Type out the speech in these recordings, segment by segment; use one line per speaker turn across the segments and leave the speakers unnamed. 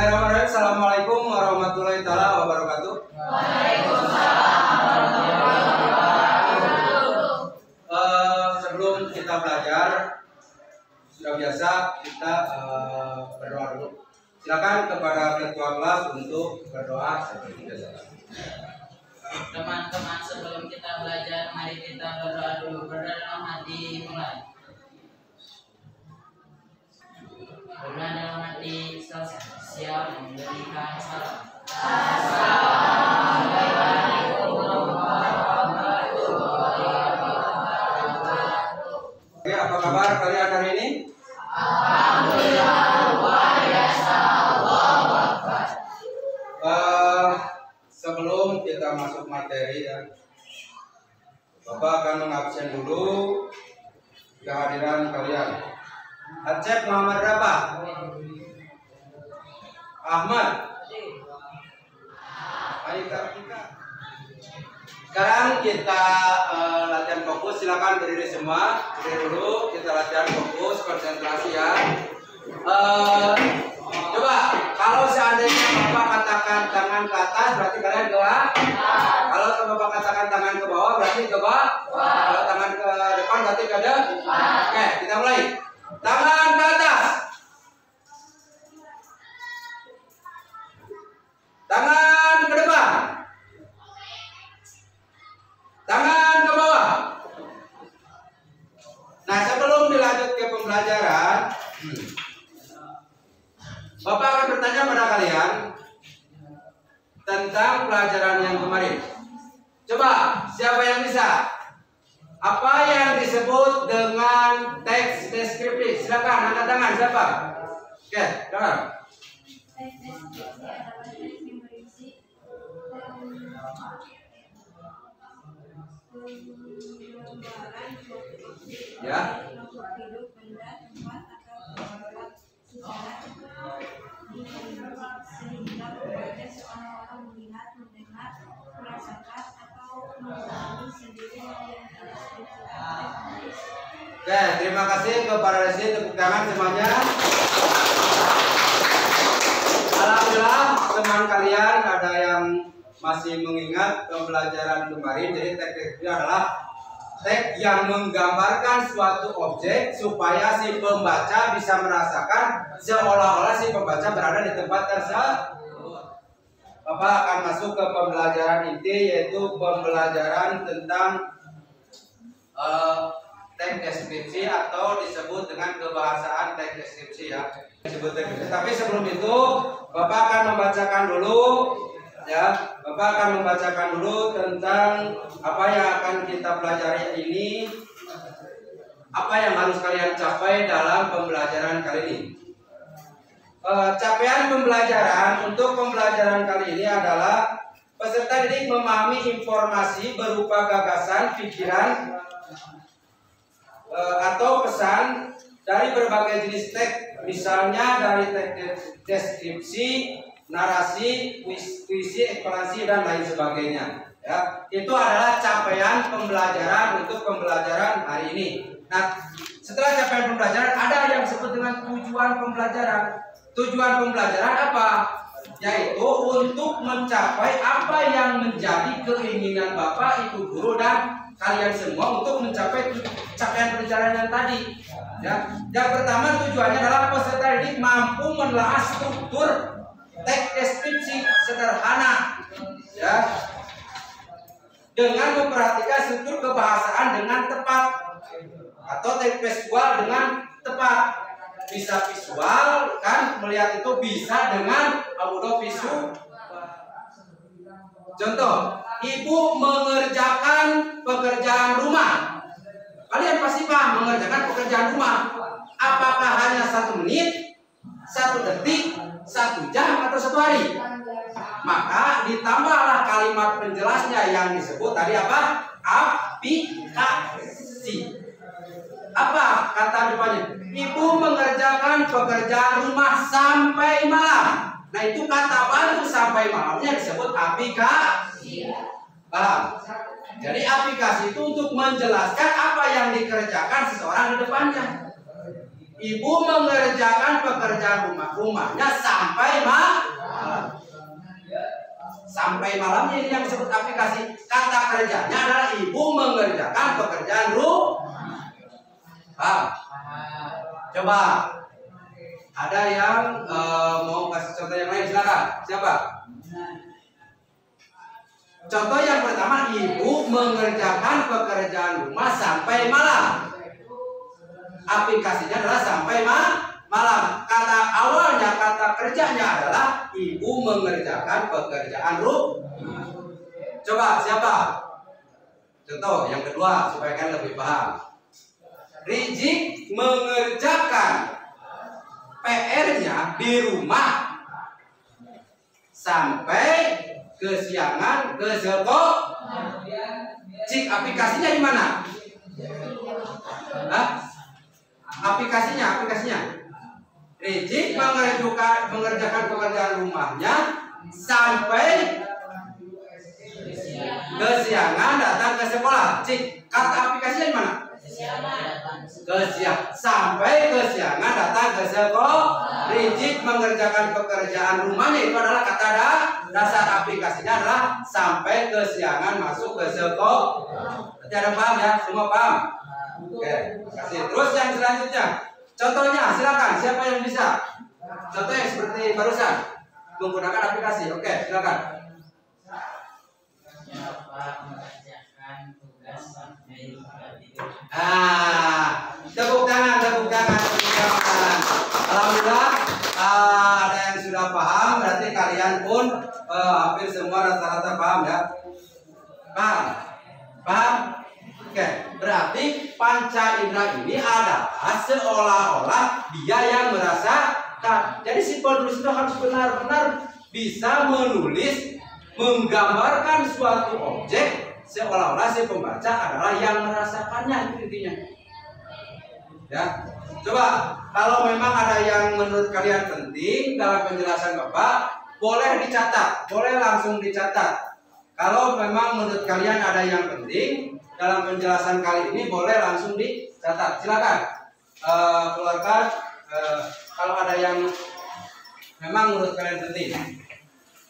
Bismillahirrahmanirrahim. Assalamualaikum warahmatullahi taala wabarakatuh.
Waalaikumsalam warahmatullahi wabarakatuh.
Sebelum kita belajar, sudah biasa kita berdoa dulu. Silakan kepada ketua kelas untuk berdoa seperti biasa.
Teman-teman, sebelum kita belajar, mari kita berdoa dulu. Berdoa dalam hati, mulai. Berdoa dalam hati, siap memberikan salam. Assalamualaikum warahmatullahi wabarakatuh.
Oke, apa kabar kalian hari ini?
Alhamdulillah, luar biasa. Allahu Akbar.
Sebelum kita masuk materi ya, Bapak akan mengabsen dulu kehadiran kalian. Acep Muhammad berapa? Ahmad. Ayo kita. Sekarang kita latihan fokus. Silakan berdiri semua. Berdiri dulu. Kita latihan fokus, konsentrasi ya. Coba kalau seandainya Bapak katakan tangan ke atas, berarti kalian ke bawah. Kalau Bapak katakan tangan ke bawah, berarti ke bawah. Kalau tangan ke depan, berarti ke depan. Oke, kita mulai. Tangan ke atas. Tangan ke depan. Tangan ke bawah. Nah, sebelum dilanjut ke pembelajaran, Bapak akan bertanya pada kalian tentang pelajaran yang kemarin. Coba, siapa yang bisa? Apa yang disebut dengan teks deskriptif? Silakan angkat tangan siapa? Oke, silakan.
Teks deskripsi adalah teks yang berisi penggambaran suatu objek,
Ya.
makhluk hidup, benda, tempat atau tempat secara sehingga pembaca seolah-olah melihat, mendengar, merasakan atau mengalami sendiri yang terdeskripsikan oleh penulis.
Oke, terima kasih kepada Resi, tepuk tangan semuanya. Alhamdulillah teman kalian ada yang masih mengingat pembelajaran kemarin. Jadi teks itu adalah teks yang menggambarkan suatu objek supaya si pembaca bisa merasakan seolah-olah si pembaca berada di tempat tersebut. Bapak akan masuk ke pembelajaran inti, yaitu pembelajaran tentang teks deskripsi atau disebut dengan kebahasaan teks deskripsi ya. Disebut teks deskripsi. Tapi sebelum itu Bapak akan membacakan dulu ya. Bapak akan membacakan dulu tentang apa yang akan kita pelajari ini. Apa yang harus kalian capai dalam pembelajaran kali ini. Capaian pembelajaran untuk pembelajaran kali ini adalah peserta didik memahami informasi berupa gagasan, pikiran, atau pesan dari berbagai jenis teks, misalnya dari teks deskripsi, narasi, puisi, eksplorasi dan lain sebagainya. Ya, itu adalah capaian pembelajaran untuk pembelajaran hari ini. Nah, setelah capaian pembelajaran ada yang disebut dengan tujuan pembelajaran. Tujuan pembelajaran apa? Yaitu untuk mencapai apa yang menjadi keinginan Bapak, Ibu guru dan kalian semua untuk mencapai capaian pembelajaran yang tadi. Ya, yang pertama tujuannya adalah peserta didik mampu menelaah struktur teks deskripsi sederhana, ya, dengan memperhatikan struktur kebahasaan dengan tepat atau teks visual dengan tepat. Bisa visual kan, melihat itu bisa dengan audiovisual. Contoh, ibu mengerjakan pekerjaan rumah. Kalian pasti paham mengerjakan pekerjaan rumah. Apakah hanya 1 menit, 1 detik, 1 jam atau 1 hari? Maka ditambahlah kalimat penjelasnya yang disebut tadi apa? Aplikasi. Apa kata depannya? Ibu mengerjakan pekerjaan rumah sampai malam. Nah, itu kata bantu sampai malamnya disebut aplikasi. Paham? Jadi aplikasi itu untuk menjelaskan apa yang dikerjakan seseorang di depannya. Ibu mengerjakan pekerjaan rumahnya sampai malam. Sampai malamnya ini yang disebut aplikasi. Kata kerjanya adalah ibu mengerjakan pekerjaan rumah. Coba ada yang mau kasih contoh yang lain, silakan. Siapa? Contoh yang pertama, ibu mengerjakan pekerjaan rumah sampai malam. Aplikasinya adalah sampai malam. Kata awalnya, kata kerjanya adalah ibu mengerjakan pekerjaan rumah. Coba siapa? Contoh yang kedua supaya kalian lebih paham. Rizik mengerjakan PR-nya di rumah sampai kesiangan ke sekolah. Cik, aplikasinya di mana? Aplikasinya. Rizik mengerjakan pekerjaan rumahnya sampai kesiangan datang ke sekolah. Cik, kata aplikasinya di mana? Sampai kesiangan datang ke sekolah. Rizik mengerjakan pekerjaan rumahnya, itu adalah kata dasar. Aplikasinya adalah sampai kesiangan masuk ke sekolah. Berarti ada paham ya? Semua paham? Oke, kasih. Terus yang selanjutnya, contohnya silakan. Siapa yang bisa? Contoh yang seperti barusan menggunakan aplikasi. Oke, silakan.
Siapa mengerjakan tugas sampai tidur?
Tepuk tangan. Alhamdulillah, ada yang sudah paham. Berarti kalian pun hampir semua rata-rata paham ya. Paham? Oke, berarti panca indera ini adalah seolah-olah dia yang merasakan. Jadi si penulis itu harus benar-benar bisa menulis, menggambarkan suatu objek seolah-olah si pembaca adalah yang merasakannya, itu intinya. Ya, coba kalau memang ada yang menurut kalian penting dalam penjelasan Bapak, boleh dicatat, boleh langsung dicatat. Kalau memang menurut kalian ada yang penting dalam penjelasan kali ini, boleh langsung dicatat. Silakan keluarkan kalau ada yang memang menurut kalian penting.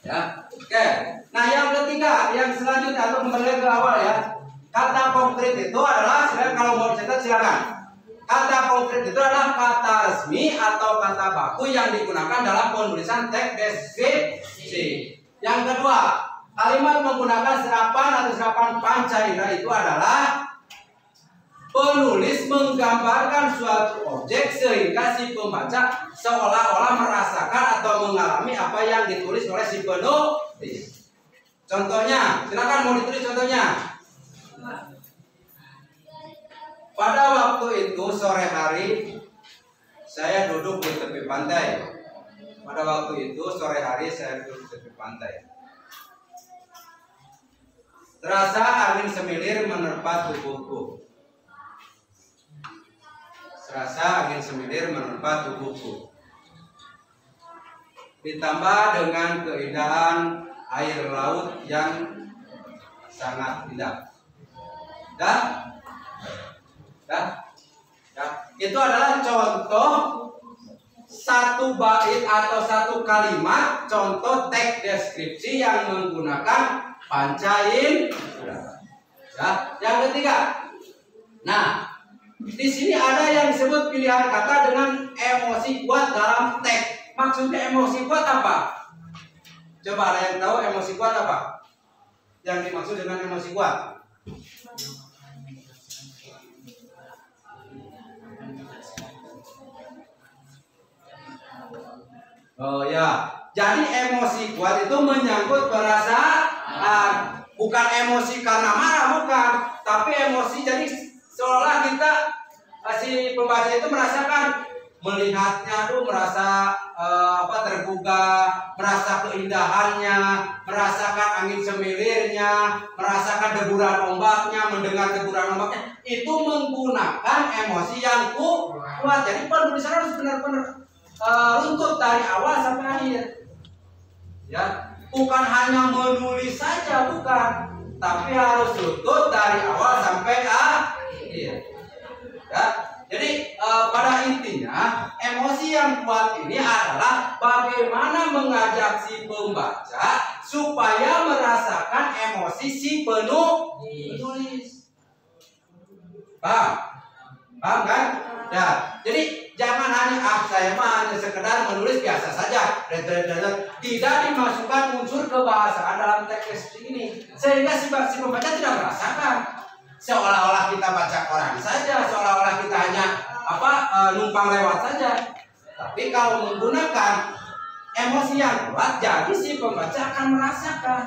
Ya, oke. Nah, yang ketiga, yang selanjutnya atau kembali ke awal ya. Kata konkret itu adalah, silakan kalau mau dicatat silakan. Kata konkret itu adalah kata resmi atau kata baku yang digunakan dalam penulisan teks deskripsi. Yang kedua, kalimat menggunakan serapan atau serapan panca indera itu adalah penulis menggambarkan suatu objek sehingga si pembaca seolah-olah merasakan atau mengalami apa yang ditulis oleh si penulis. Contohnya, silakan mau ditulis contohnya. Pada waktu itu sore hari saya duduk di tepi pantai. Pada waktu itu sore hari saya duduk di tepi pantai. Terasa angin semilir menerpa tubuhku. Terasa angin semilir menerpa tubuhku. Ditambah dengan keindahan air laut yang sangat indah. Itu adalah contoh satu bait atau satu kalimat contoh teks deskripsi yang menggunakan panca indera. Ya, yang ketiga. Nah, di sini ada yang disebut pilihan kata dengan emosi kuat dalam teks. Maksudnya emosi kuat apa? Coba ada yang tahu emosi kuat apa? Yang dimaksud dengan emosi kuat? Oh ya, jadi emosi kuat itu menyangkut perasaan, bukan emosi karena marah, bukan, tapi emosi jadi seolah kita si pembaca itu merasakan melihatnya tuh merasa tergugah, merasa keindahannya, merasakan angin semilirnya, merasakan deburan ombaknya, mendengar deburan ombaknya, itu menggunakan emosi yang kuat. Jadi penulisan harus benar-benar runtut dari awal sampai akhir. Ya, bukan hanya menulis saja, bukan, tapi harus runtut dari awal sampai akhir. Ya, jadi pada intinya Nah, emosi yang kuat ini adalah bagaimana mengajak si pembaca supaya merasakan emosi si penulis. Paham? Paham kan? Ya, jadi jangan hanya saya mah hanya sekedar menulis biasa saja, tidak dimasukkan unsur kebahasaan dalam teks ini, sehingga si pembaca tidak merasakan. Seolah-olah kita baca koran saja, seolah-olah kita hanya numpang lewat saja. Tapi kalau menggunakan emosi yang kuat, jadi si pembaca akan merasakan.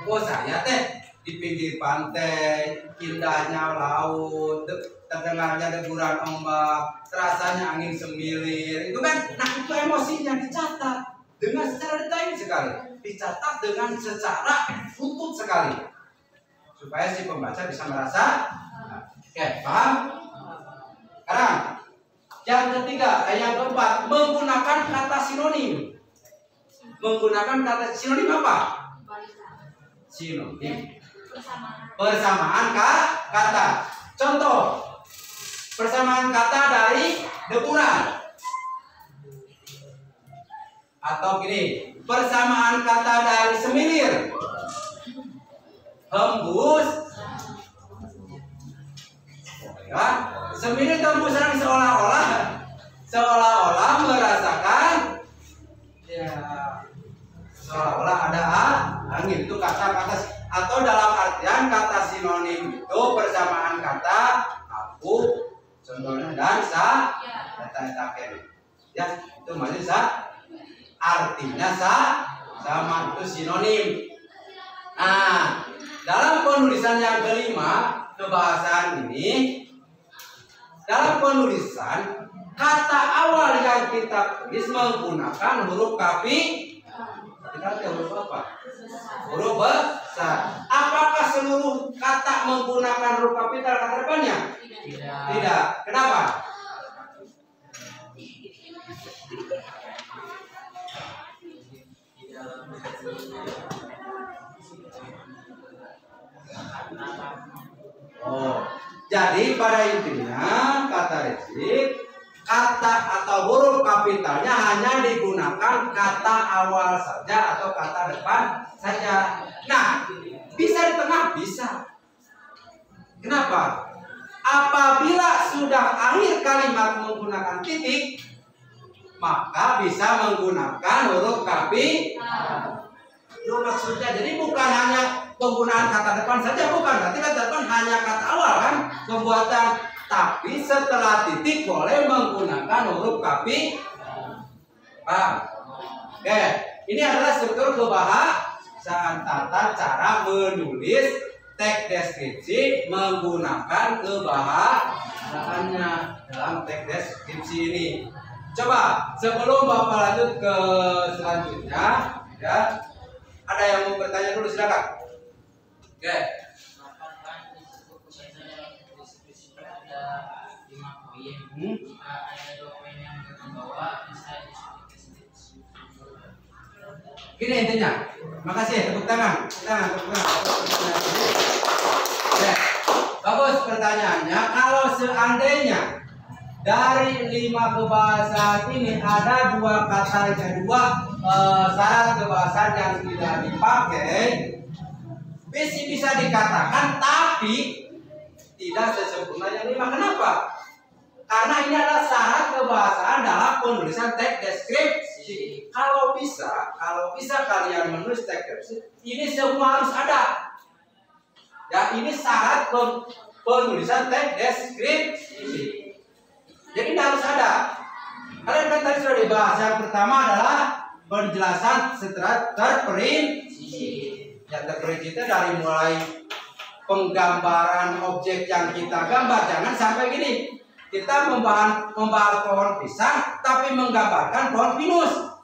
Oh, saya di pinggir pantai, indahnya laut, terdengarnya deburan ombak, terasanya angin semilir, itu kan, nah itu emosinya dicatat dengan secara detail sekali, dicatat dengan secara utuh sekali, supaya si pembaca bisa merasa. Oke, paham? Sekarang, yang ketiga, yang keempat, menggunakan kata sinonim. Menggunakan kata sinonim apa? Sinonim. Persamaan kata. Contoh, persamaan kata dari deburan. Atau gini, persamaan kata dari semilir, hembus. Ya, semilir tembusan seolah-olah merasakan, ya, seolah-olah ada angin. Itu kata-kata. Atau dalam artian kata sinonim itu persamaan kata aku, contohnya, dan ya, itu maksudnya artinya sama, itu sinonim. Nah, dalam penulisan yang kelima kebahasaan ini, dalam penulisan kata awal yang kita tulis menggunakan huruf kapital. Huruf apa? Huruf besar. Apakah seluruh kata menggunakan huruf kapital kata depannya? Tidak. Kenapa? Oh, jadi pada intinya kata Rizky, kata atau huruf kapitalnya hanya digunakan kata awal saja atau kata depan saja. Nah, bisa di tengah, bisa. Kenapa? Apabila sudah akhir kalimat menggunakan titik, maka bisa menggunakan huruf kapital. Itu maksudnya. Jadi bukan hanya penggunaan kata depan saja, bukan. Berarti kata depan hanya kata awal kan pembuatan. Tapi setelah titik boleh menggunakan huruf kapital. Paham? Oke, ini adalah struktur kebahasaan tata cara menulis teks deskripsi menggunakan kebahasaannya dalam teks deskripsi ini. Coba sebelum Bapak lanjut ke selanjutnya, ya, ada yang mau bertanya dulu, silakan. Oke.
Ada 2 poin yang bawah bisa diskusi.
Gini intinya. Makasih, tepuk tangan. Oke. Bagus pertanyaannya. Kalau seandainya dari 5 kebahasaan ini ada 2 kata, 2 syarat kebahasaan yang tidak dipakai, bisa dikatakan, tapi tidak sesempurna yang 5. Kenapa? Karena ini adalah syarat kebahasaan dalam penulisan teks deskripsi. Kalau bisa kalian menulis teks deskripsi, ini semua harus ada. Ya, ini syarat penulisan teks deskripsi. Jadi harus ada. Kalian kan tadi sudah dibahas. Yang pertama adalah penjelasan secara terperinci. Yang terperinci itu dari mulai penggambaran objek yang kita gambar. Jangan sampai gini. Kita membahas pohon pisang, tapi menggambarkan pohon pinus.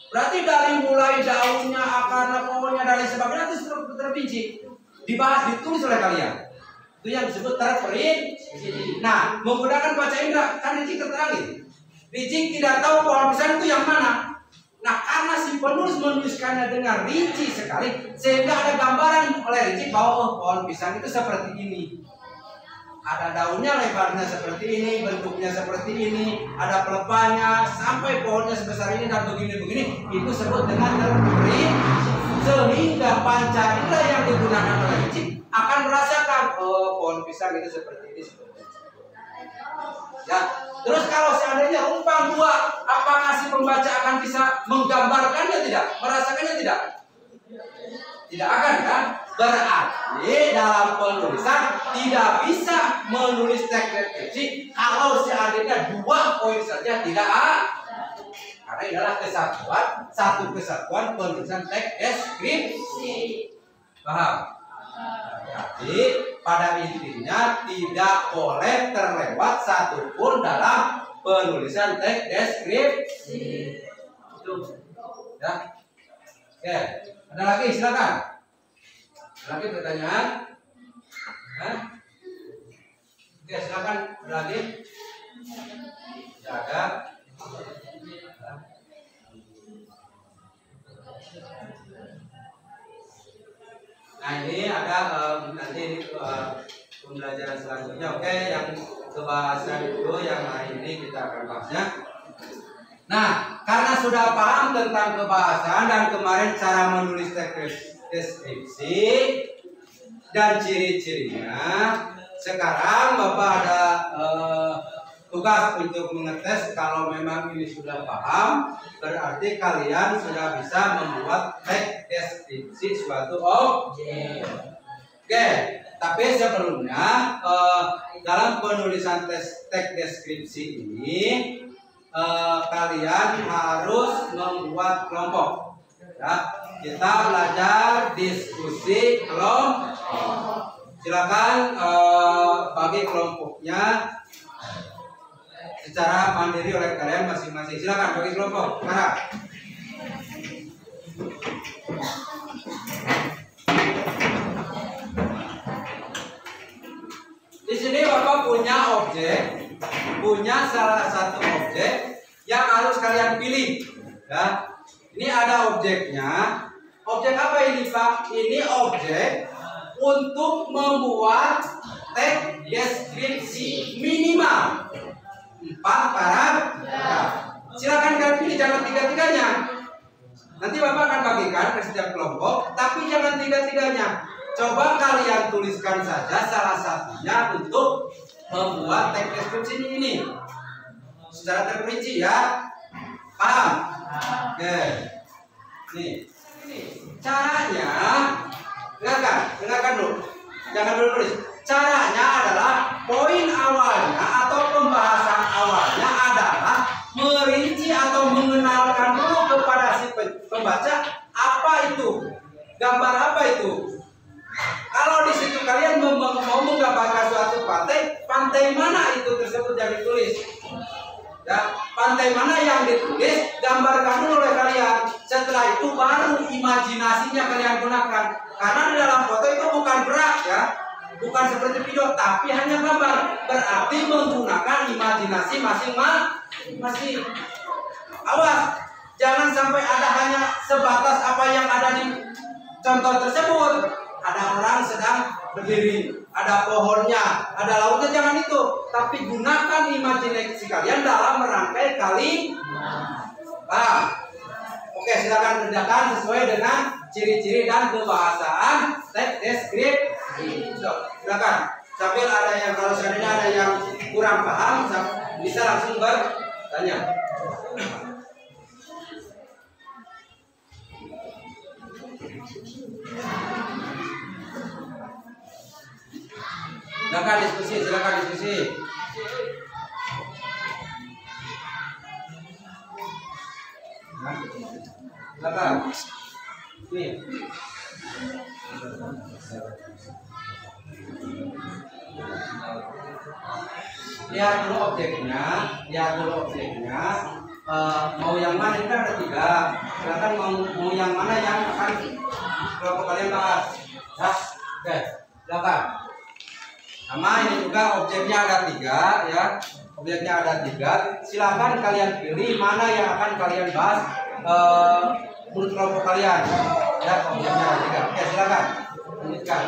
Berarti dari mulai daunnya, akarnya, pohonnya, dan lain sebagainya itu terperinci. Dibahas, ditulis oleh kalian. Itu yang disebut terperinci. Nah, menggunakan baca indera, kan Rizky keterangin. Rizky tidak tahu pohon pisang itu yang mana. Nah, karena si penulis menuliskannya dengan rinci sekali, sehingga ada gambaran oleh Rizky bahwa pohon pisang itu seperti ini. ada daunnya lebarnya seperti ini, bentuknya seperti ini, ada pelepahnya, sampai pohonnya sebesar ini dan begini-begini, itu sebut dengan terperinci. Sehingga panca indera yang digunakan oleh cicik akan merasakan, oh pohon pisang itu seperti ini, seperti ini. Ya, terus kalau seandainya umpam dua, apakah si pembaca akan bisa menggambarkannya tidak? Merasakannya tidak? Tidak akan kan? Berarti dalam penulisan tidak bisa menulis teks deskripsi kalau seandainya dua poin saja tidak ada. Karena ini adalah kesatuan, satu kesatuan penulisan teks deskripsi. Paham? Jadi pada intinya tidak boleh terlewat satupun dalam penulisan teks deskripsi. Itu, ya. Oke, ada lagi silakan. Lagi pertanyaan? Hah? Oke, silakan. Ada lagi? Tidak ada. Nah ini ada nanti pembelajaran selanjutnya. Oke, yang kebahasan dulu yang hari ini kita akan bahasnya. Nah, karena sudah paham tentang kebahasan dan kemarin cara menulis deskripsi dan ciri-cirinya, sekarang Bapak ada tugas untuk mengetes. Kalau memang ini sudah paham, berarti kalian sudah bisa membuat teks deskripsi suatu objek. Oke, tapi sebelumnya dalam penulisan teks deskripsi ini kalian harus membuat kelompok. Ya, kita belajar diskusi kelompok. Silakan bagi kelompoknya secara mandiri oleh kalian masing-masing. Silakan bagi kelompok. Sekarang. Di sini Bapak punya objek, punya salah satu objek yang harus kalian pilih. Ya, ini ada objeknya. Objek apa ini Pak? Ini objek untuk membuat teks deskripsi minimal 4 paragraf. Silakan kalian pilih, jangan tiga-tiganya. Nanti Bapak akan bagikan ke setiap kelompok, tapi jangan tiga-tiganya. Coba kalian tuliskan saja salah satunya untuk membuat teks deskripsi ini secara terperinci ya. Paham? Oke. Nih. Caranya, dengarkan dulu. Jangan dulu tulis. Caranya adalah poin awalnya atau pembahasan awalnya adalah merinci atau mengenalkan dulu kepada si pembaca apa itu, gambar apa itu. Kalau di situ kalian mau menggambarkan suatu pantai mana itu tersebut yang ditulis. Ya, pantai mana yang ditulis, gambarkan dulu oleh kalian. Setelah itu baru imajinasinya kalian gunakan. Karena di dalam foto itu bukan gerak ya, bukan seperti video, tapi hanya gambar. Berarti menggunakan imajinasi masing-masing. Awas, jangan sampai ada hanya sebatas apa yang ada di contoh tersebut. Ada orang sedang berdiri, ada pohonnya, ada lautnya, jangan itu. Tapi gunakan imajinasi kalian dalam merangkai kalimat. Paham? Oke, silakan kerjakan sesuai dengan ciri-ciri dan kebahasaan teks deskripsi. Silakan. Sambil ada yang, kalau seandainya ada yang kurang paham, bisa langsung bertanya. Silakan diskusi, silakan diskusi. Silakan. Nih. Lihat dulu objeknya, mau yang mana, ini kan ada 3. Silakan mau yang mana yang akan kelompok kalian bahas. Ya, oke, silakan. Sama ini juga objeknya ada 3 ya. Objeknya ada 3. Silakan kalian pilih mana yang akan kalian bahas menurut kelompok kalian. Ya, objeknya ada 3. Oke, silakan. Lanjutkan.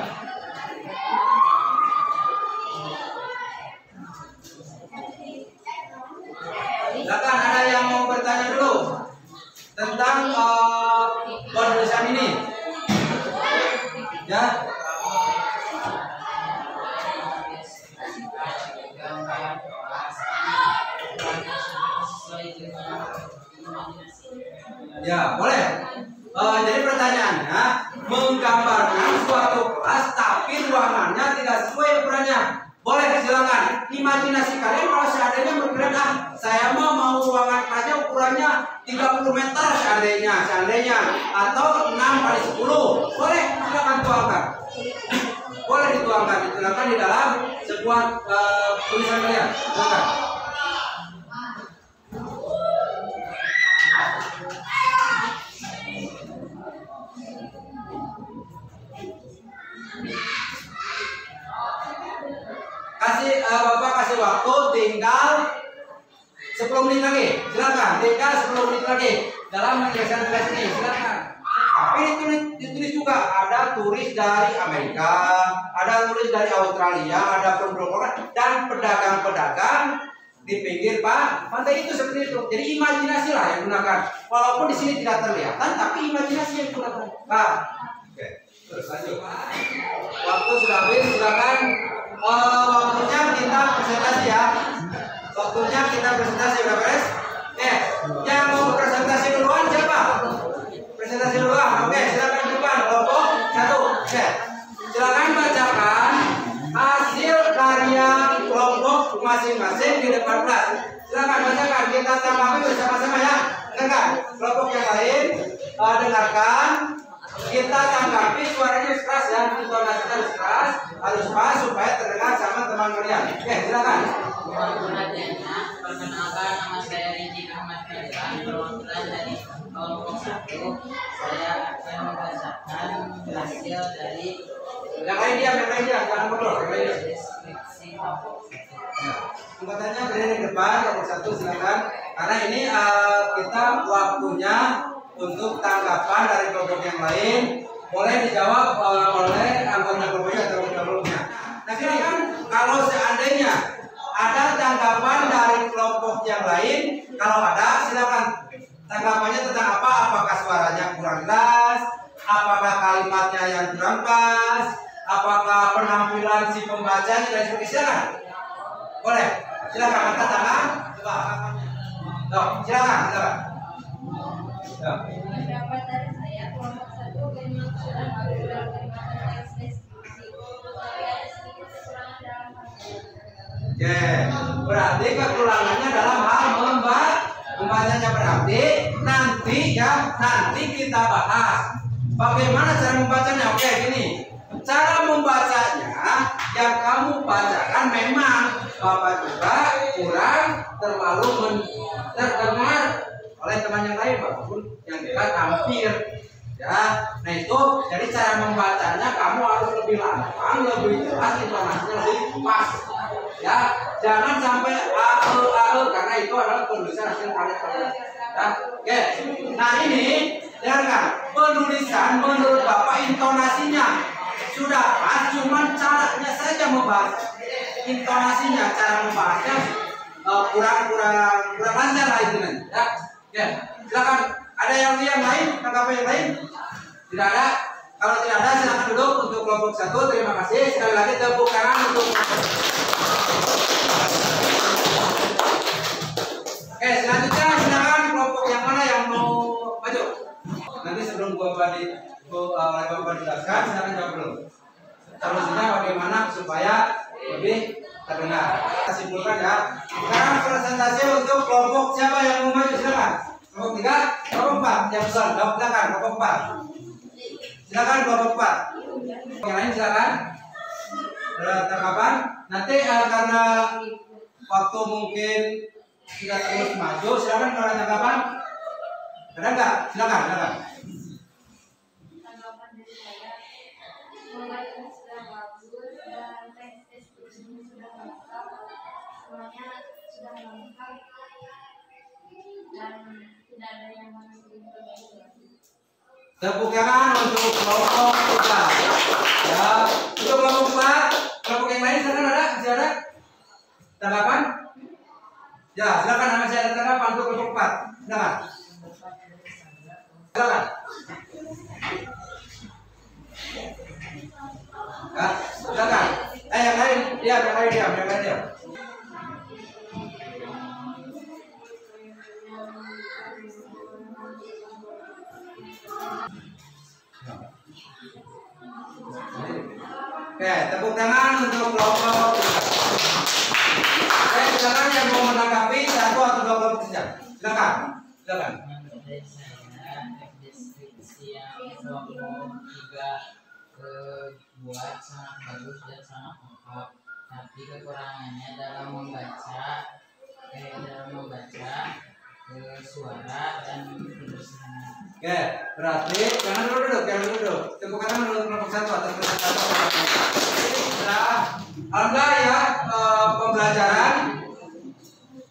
Ya, boleh. Jadi pertanyaannya, menggambarkan suatu kelas tapi ruangannya tidak sesuai ukurannya. Boleh, silakan. Imajinasi kalian kalau seandainya berkira, saya mau ruangan kelasnya ukurannya 30 meter seandainya, atau 6 kali 10. Boleh, silakan tuangkan. Boleh dituangkan, dituangkan di dalam sebuah tulisan kalian. Silakan. Bapak kasih waktu tinggal 10 menit lagi. Silakan, tinggal 10 menit lagi dalam menyelesaikan tugas ini. Silakan. Tapi ditulis juga ada turis dari Amerika, ada turis dari Australia, ada penduduk dan pedagang-pedagang di pinggir pantai itu seperti itu. Jadi imajinasi lah yang gunakan. Walaupun di sini tidak terlihat, tapi imajinasi yang gunakan. Oke. Terus lanjut. Waktu sudah habis, silakan. Waktunya kita presentasi ya. Waktunya kita presentasi, udah beres? Yang mau presentasi duluan siapa? Presentasi duluan. Oke, silakan depan kelompok 1. Oke. Silakan bacakan hasil karya kelompok masing-masing di depan kelas. Silakan bacakan, kita tanggapi bersama-sama ya. Dengarkan. Kelompok yang lain dengarkan. Kita tanggapi suaranya keras ya, intonasi harus keras, harus pas supaya terdengar sama teman kalian. Oke, silakan.
Perkenalkan, nama saya Rizky Ahmad Fadlan, perwakilan dari kelompok 1. Saya akan membacakan hasil dari
yang lain diam, jangan ngobrol.
deskripsi kelompok 1.
Angkatannya berdiri di depan, kelompok 1 silakan. Karena ini kita waktunya untuk tanggapan dari kelompok yang lain, boleh dijawab oleh anggota kelompoknya atau kelompoknya. Nah, silakan kalau seandainya ada tanggapan dari kelompok yang lain, kalau ada silakan. Tanggapannya tentang apa? Apakah suaranya kurang jelas? Apakah kalimatnya yang kurang pas? Apakah penampilan si pembacanya dan sebagainya? Silakan. Boleh. Silakan angkat tangan. Coba. Silakan.
Pendapat dari saya, kelompok 1 memang sudah harus melakukan teks deskripsi. Saya ada sedikit kekurangan dalam hal ini.
Oke, berarti kekurangannya dalam hal membacanya. Berarti nanti kita bahas bagaimana cara membacanya. Oke, gini. Cara membacanya yang kamu bacakan memang Bapak juga kurang terlalu terdengar oleh teman yang lain, walaupun yang dekat hampir ya. Nah itu, jadi cara membacanya kamu harus lebih lantang, lebih jelas, intonasinya lebih pas ya. Jangan sampai karena itu adalah penulisan hasil karya kalian ya. Oke, nah ini dengarkan, penulisan menurut Bapak intonasinya sudah pas, cuman caranya saja membahas. Intonasinya, cara membahasnya kurang lancar lah itu nanti ya. Ya, silakan. Ada yang lain? Tanggapan yang lain? Tidak ada? Kalau tidak ada, silakan duduk untuk kelompok 1. Terima kasih. Sekali lagi tepuk tangan untuk. Oke, selanjutnya silakan kelompok yang mana yang mau maju? Nanti sebelum Bapak jelaskan, silakan jawab dulu. Solusinya bagaimana supaya lebih terdengar. Kita simpulkan ya. Sekarang presentasi untuk kelompok siapa yang mau maju, silakan. Kelompok 3, kelompok 4 yang besar. Silakan kelompok 4. Silakan kelompok 4. Yang lain silakan. Tanggapan. Nanti karena waktu mungkin tidak terus maju, silakan kalau ada tanggapan. Ada enggak? Silakan.
Tanggapan dari saya, pembacaannya sudah bagus dan teks deskripsinya sudah lengkap, semuanya sudah lengkap dan tidak ada yang masih diperbaiki.
Tepuk tangan untuk kelompok 3. Ya, untuk kelompok 4, kelompok yang lain silakan ada? Masih ada? Tanggapan? Ya, silakan masih ada tanggapan untuk kelompok 4. Silakan. Ya, silakan. Yang lain diam. Oke, tepuk tangan untuk kelompok. Silakan yang mau menanggapi satu atau dua kelompok saja. Silakan.
Menurut saya deskripsi yang kelompok 3 buat sangat bagus dan sangat lengkap. Tapi kekurangannya dalam membaca suara dan kebersihan.
Oke, berarti jangan duduk. Tepuk tangan untuk kelompok satu atas presentasi. Alhamdulillah ya, pembelajaran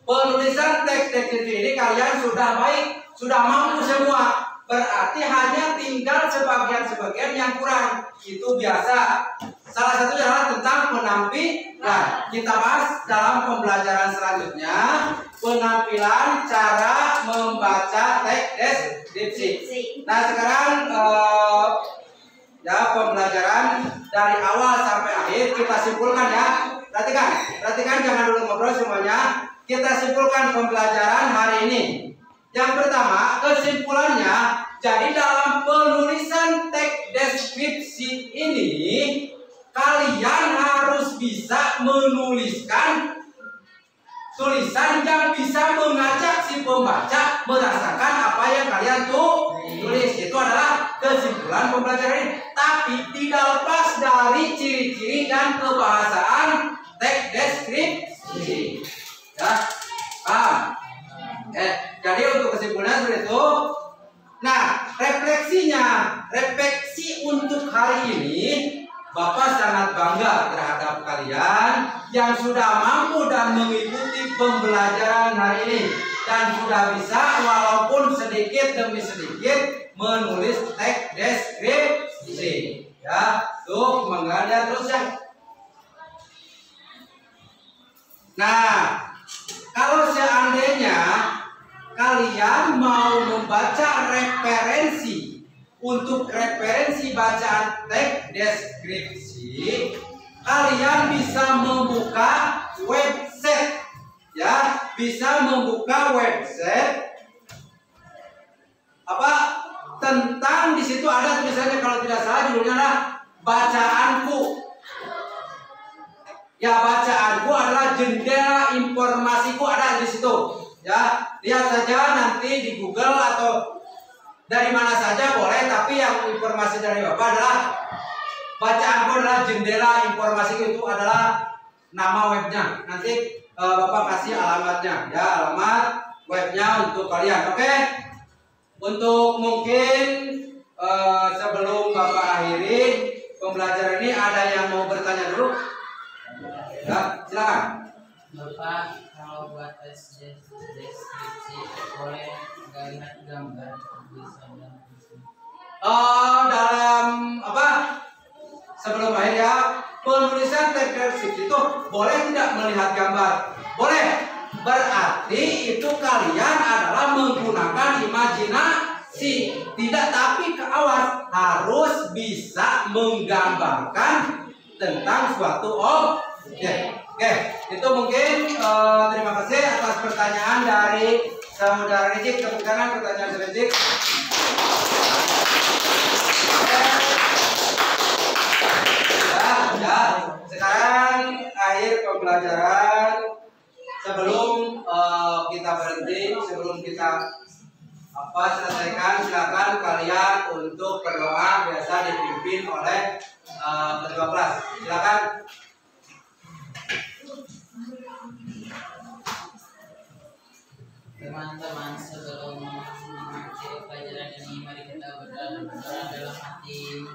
penulisan teks deskripsi ini kalian sudah baik, sudah mampu semua. Berarti hanya tinggal sebagian yang kurang. Itu biasa. Salah satunya adalah tentang penampilan. Kita bahas dalam pembelajaran selanjutnya penampilan cara membaca teks deskripsi. Nah sekarang ya pembelajaran dari awal sampai akhir kita simpulkan ya. Perhatikan jangan dulu ngobrol semuanya. Kita simpulkan pembelajaran hari ini. Yang pertama, kesimpulannya, jadi dalam penulisan teks deskripsi ini kalian harus bisa menuliskan tulisan yang bisa mengajak si pembaca merasakan apa yang kalian tulis. Itu adalah kesimpulan pembelajaran ini. Tapi tidak lepas dari ciri-ciri dan kebahasaan teks deskripsi. Ya, paham? Jadi untuk kesimpulannya seperti itu. Nah, refleksi untuk hari ini, Bapak sangat bangga terhadap kalian yang sudah mampu dan mengikuti pembelajaran hari ini dan sudah bisa walaupun sedikit demi sedikit menulis teks deskripsi. Ya, tuh mengalir terus ya. Nah, kalau seandainya kalian mau membaca referensi untuk referensi bacaan teks deskripsi, kalian bisa membuka website ya, bisa membuka website apa tentang di situ ada tulisannya kalau tidak salah judulnya adalah bacaanku. Ya, bacaanku adalah jendela informasiku ada di situ. Ya, lihat saja nanti di Google atau dari mana saja boleh, tapi yang informasi dari Bapak adalah bacaanku adalah jendela informasiku, itu adalah nama webnya. Nanti Bapak kasih alamatnya, ya, alamat webnya untuk kalian. Oke? Untuk mungkin sebelum Bapak akhiri pembelajaran ini ada yang mau bertanya dulu? Ya, silakan.
Bapak, kalau buat tes deskripsi boleh nggak lihat gambar bisa
dalam apa? Sebelum akhir ya, penulisan teks deskripsi itu boleh tidak melihat gambar? Boleh. Berarti itu kalian adalah menggunakan imajinasi. Tidak, tapi awas, harus bisa menggambarkan tentang suatu objek. Oke, itu mungkin terima kasih atas pertanyaan dari saudara Rizik. Tepuk tangan pertanyaan Rizik. Ya. Sekarang akhir pembelajaran. Sebelum kita berhenti, sebelum kita selesaikan, silakan kalian untuk berdoa, biasa dipimpin oleh ketua kelas. Silakan.
Teman-teman, sebelum mengakhiri pelajaran ini, mari kita berdoa dalam hati.